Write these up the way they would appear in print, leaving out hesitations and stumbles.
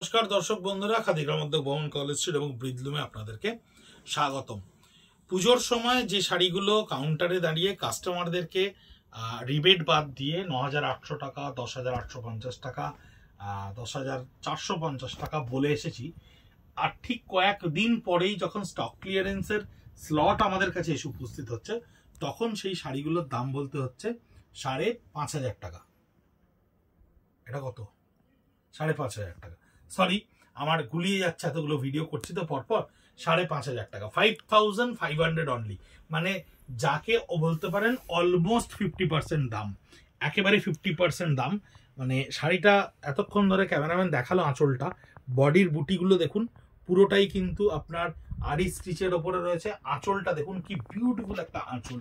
নমস্কার দর্শক বন্ধুরা, খাদিগ্রাম উদ্যোগ ভবন কলেজ স্ট্রিট এবং ব্রিজলুমে আপনাদেরকে স্বাগতম। পুজোর সময় যে শাড়িগুলো কাউন্টারে দাঁড়িয়ে কাস্টমারদেরকে রিবেট বাদ দিয়ে ৯,৮০০ টাকা, ১০,৮৫০ টাকা, ১০,৪৫০ টাকা বলে এসেছি, আর ঠিক কয়েকদিন পরেই যখন স্টক ক্লিয়ারেন্সের স্লট আমাদের কাছে এসে উপস্থিত হচ্ছে, তখন সেই শাড়িগুলোর দাম বলতে হচ্ছে ৫,৫০০ টাকা। এটা কত? ৫,৫০০ টাকা। সরি, আমার গুলিয়ে যাচ্ছে, এতগুলো ভিডিও করছি তো পরপর। ৫,৫০০ টাকা, 5,500 অনলি। মানে যাকে বলতে পারেন অলমোস্ট 50% দাম, একেবারে 50% দাম। মানে শাড়িটা এতক্ষণ ধরে ক্যামেরাম্যান দেখালো আঁচলটা, বডির বুটিগুলো দেখুন, পুরোটাই কিন্তু আপনার আরি স্টিচের ওপরে রয়েছে। আঁচলটা দেখুন কি বিউটিফুল একটা আঁচল,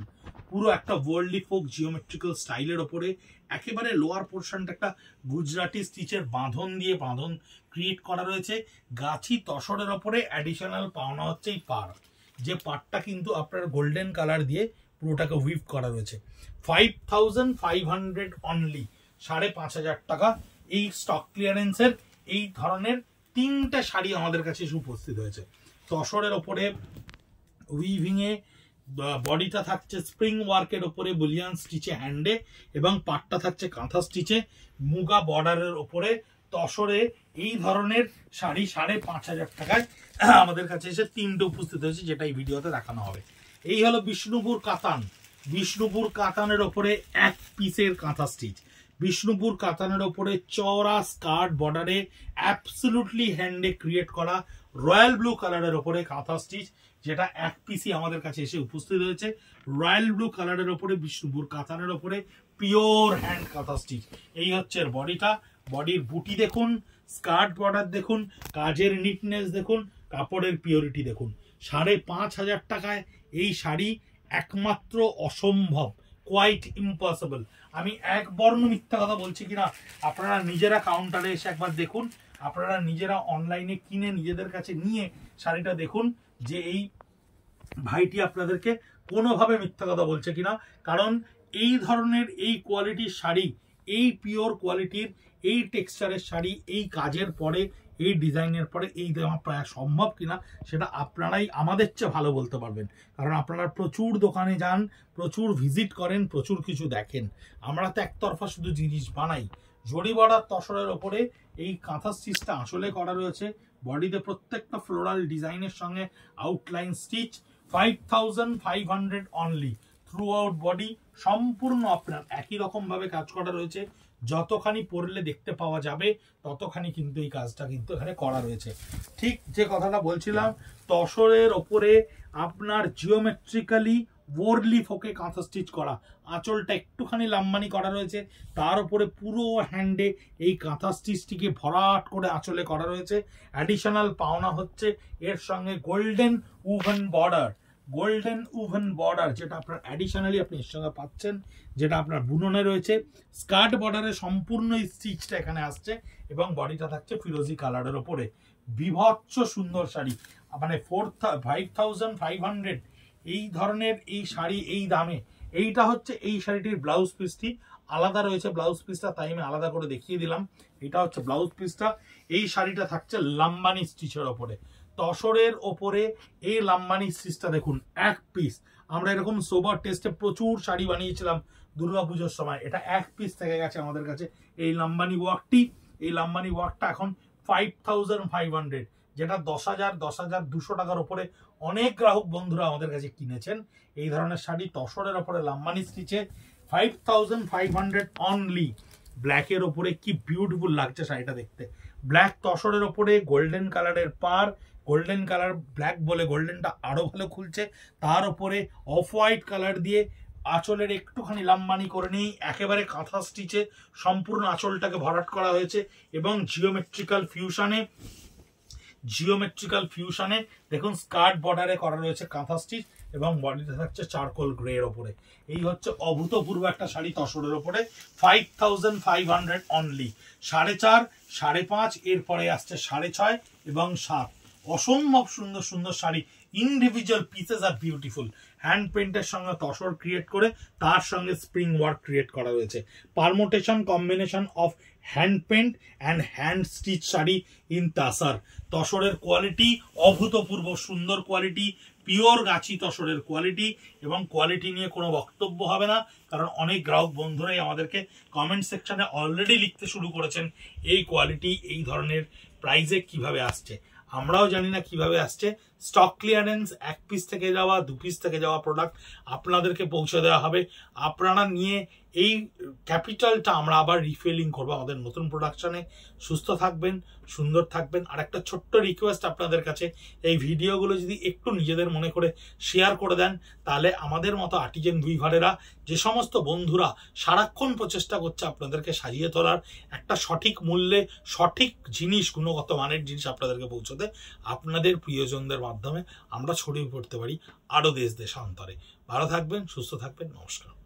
পুরো একটা ওয়ার্ল্ডলি ফোক জিওমেট্রিক্যাল স্টাইলের ওপরে। একেবারে লোয়ার পোর্শনটা একটা গুজরাটি স্টিচের বাঁধন দিয়ে বাঁধন ক্রিয়েট করা রয়েছে। গাছি তসরের ওপরে অ্যাডিশনাল পাওনা হচ্ছে এই পার, যে পারটা কিন্তু আপনার গোল্ডেন কালার দিয়ে পুরোটাকে উইভ করা রয়েছে। 5,500 অনলি, ৫,৫০০ টাকা। এই স্টক ক্লিয়ারেন্সের এই ধরনের তিনটা শাড়ি আমাদের কাছে এসে উপস্থিত হয়েছে। তসরের ওপরে উইভিংয়ে, বডিটা থাকছে স্প্রিং ওয়ার্কের ওপরে বুলিয়ান স্টিচে হ্যান্ডে, এবং পাটটা থাকছে কাঁথা স্টিচে মুগা বর্ডারের ওপরে। তসরে এই ধরনের শাড়ি ৫,৫০০ টাকায় আমাদের কাছে এসে তিনটে উপস্থিত হয়েছে, যেটা এই ভিডিওতে দেখানো হবে। এই হলো বিষ্ণুপুর কাতান। বিষ্ণুপুর কাতানের ওপরে এক পিসের কাঁথা স্টিচ, বিষ্ণুপুর কাতানের ওপরে চওড়া স্কার্ট বর্ডারে অ্যাবসলিউটলি হ্যান্ডে ক্রিয়েট করা রয়্যাল ব্লু কালারের ওপরে কাঁথা স্টিচ, যেটা এক পিসই আমাদের কাছে এসে উপস্থিত হয়েছে। রয়্যাল ব্লু কালারের ওপরে বিষ্ণুপুর কাতানের ওপরে পিওর হ্যান্ড কাঁথা স্টিচ। এই হচ্ছে বডিটা, বডির বুটি দেখুন, স্কার্ট বর্ডার দেখুন, কাজের নিটনেস দেখুন, কাপড়ের পিওরিটি দেখুন। ৫,৫০০ টাকায় এই শাড়ি একমাত্র অসম্ভব, কোয়াইট ইম্পসিবল। আমি এক বর্ণ মিথ্যা কথা বলছি কিনা আপনারা নিজেরা কাউন্টারে এসে একবার দেখুন, আপনারা নিজেরা অনলাইনে কিনে নিজেদের কাছে নিয়ে শাড়িটা দেখুন যে এই ভাইটি আপনাদেরকে কোনোভাবে মিথ্যা কথা বলছে কিনা। কারণ এই ধরনের এই কোয়ালিটির শাড়ি, এই পিওর কোয়ালিটির এই টেক্সচারের শাড়ি এই কাজের পরে, এই ডিজাইনের পরে এই দেওয়া প্রায় সম্ভব কিনা সেটা আপনারাই আমাদের চেয়ে ভালো বলতে পারবেন। কারণ আপনারা প্রচুর দোকানে যান, প্রচুর ভিজিট করেন, প্রচুর কিছু দেখেন। আমরা তো একতরফা শুধু জিনিস বানাই। জরি বর্ডার তসরের ওপরে এই কাঁথা স্টিচটা আঁচলে করা রয়েছে, বডিতে প্রত্যেকটা ফ্লোরাল ডিজাইনের সঙ্গে outline stitch. 5,500 only, through out body সম্পূর্ণ আপনার একই রকম ভাবে কাজ করা রয়েছে। যতখানি পরলে দেখতে পাওয়া যাবে ততখানি কিন্তু এই কাজটা কিন্তু এখানে করা রয়েছে। ঠিক যে কথাটা বলছিলাম, তসরের ওপরে আপনার জিওমেট্রিক্যালি ওয়ার্ল্ডলি ফোকে কাঁথা স্টিচ করা, আঁচলটা একটুখানি লাম্বানি করা রয়েছে, তার উপরে পুরো হ্যান্ডে এই কাঁথা স্টিচটিকে ভরাট করে আঁচলে করা রয়েছে। অ্যাডিশনাল পাওনা হচ্ছে এর সঙ্গে golden woven border, golden woven border, যেটা আপনার অ্যাডিশনালি আপনি এর সঙ্গে পাচ্ছেন, যেটা আপনার বুননে রয়েছে। স্কার্ট বর্ডারে সম্পূর্ণ এই স্টিচটা এখানে আসছে, এবং বডিটা থাকছে ফিরোজি কালারের ওপরে। বিভৎস সুন্দর শাড়ি, মানে 5,500 এই ধরনের এই শাড়ি এই দামে। এইটা হচ্ছে এই শাড়িটির ব্লাউজ পিসটি আলাদা রয়েছে, ব্লাউজ পিসটা তাই আমি আলাদা করে দেখিয়ে দিলাম। এটা হচ্ছে ব্লাউজ পিসটা। এই শাড়িটা থাকছে লাম্বানি স্টিচের ওপরে, তসরের ওপরে এই লাম্বানি স্টিচটা দেখুন, এক পিস। আমরা এরকম সোবার টেস্টে প্রচুর শাড়ি বানিয়েছিলাম দুর্গাপুজোর সময়, এটা এক পিস থেকে গেছে আমাদের কাছে এই লাম্বানি ওয়ার্কটি। এই লাম্বানি ওয়ার্কটা এখন 5,500, যেটা 10,000-10,200 টাকার ওপরে অনেক গ্রাহক বন্ধুরা আমাদের কাছে কিনেছেন এই ধরনের শাড়ি তসরের ওপরে লাম্বানি স্টিচে। 5,500 অনলি। ব্ল্যাকের ওপরে কি বিউটিফুল লাগছে শাড়িটা দেখতে, ব্ল্যাক তসরের ওপরে গোল্ডেন কালারের পার, গোল্ডেন কালার ব্ল্যাক বলে গোল্ডেনটা আরো ভালো খুলছে, তার উপরে অফ হোয়াইট কালার দিয়ে আঁচলের একটুখানি লাম্বানি করে নিয়ে একেবারে কাঁথা স্টিচে সম্পূর্ণ আঁচলটাকে ভরাট করা হয়েছে, এবং জিওমেট্রিক্যাল ফিউশনে দেখুন স্কার্ট বর্ডারে করা রয়েছে কাঁথা স্টিচ, এবং বডিতে থাকছে চারকোল গ্রে এর ওপরে। এই হচ্ছে অভূতপূর্ব একটা শাড়ি তসরের ওপরে। 5,500 অনলি। 4.5, 5.5, এরপরে আসছে 6.5 এবং 7। অসম্ভব সুন্দর সুন্দর শাড়ি। ইন্ডিভিজুয়াল পিসেস আর বিউটিফুল। হ্যান্ড পেন্টের সঙ্গে তসর ক্রিয়েট করে তার সঙ্গে স্প্রিং ওয়ার্ক ক্রিয়েট করা রয়েছে। Permutation combination of hand paint and hand stitch sari in tussar. তসরের কোয়ালিটি অভূতপূর্ব সুন্দর কোয়ালিটি, পিওর গাছি তসরের কোয়ালিটি, এবং কোয়ালিটি নিয়ে কোনো বক্তব্য হবে না, কারণ অনেক গ্রাহক বন্ধুরাই আমাদেরকে কমেন্ট সেকশনে অলরেডি লিখতে শুরু করেছেন এই কোয়ালিটি এই ধরনের প্রাইজে কিভাবে আসছে। আমরাও জানি না কিভাবে আসছে। স্টক ক্লিয়ারেন্স, 1 পিস থেকে যাওয়া 2 পিস থেকে যাওয়া প্রোডাক্ট আপনাদেরকে পৌঁছে দেওয়া হবে। আপনারা নিয়ে এই ক্যাপিটালটা আমরা আবার রিফিলিং করবো আমাদের নতুন প্রোডাকশনে। সুস্থ থাকবেন, সুন্দর থাকবেন। আর একটা ছোট্ট রিকোয়েস্ট আপনাদের কাছে, এই ভিডিওগুলো যদি একটু নিজেদের মনে করে শেয়ার করে দেন, তাহলে আমাদের মতো আর্টিজেন দুইভারেরা, যে সমস্ত বন্ধুরা সারাক্ষণ প্রচেষ্টা করছে আপনাদেরকে সাজিয়ে তোলার, একটা সঠিক মূল্যে সঠিক জিনিস, গুণগত মানের জিনিস আপনাদেরকে পৌঁছতে, আপনাদের প্রিয়জনদের মাধ্যমে আমরা ছড়িয়ে পড়তে পারি আরও দেশ দেশান্তরে। ভালো থাকবেন, সুস্থ থাকবেন, নমস্কার।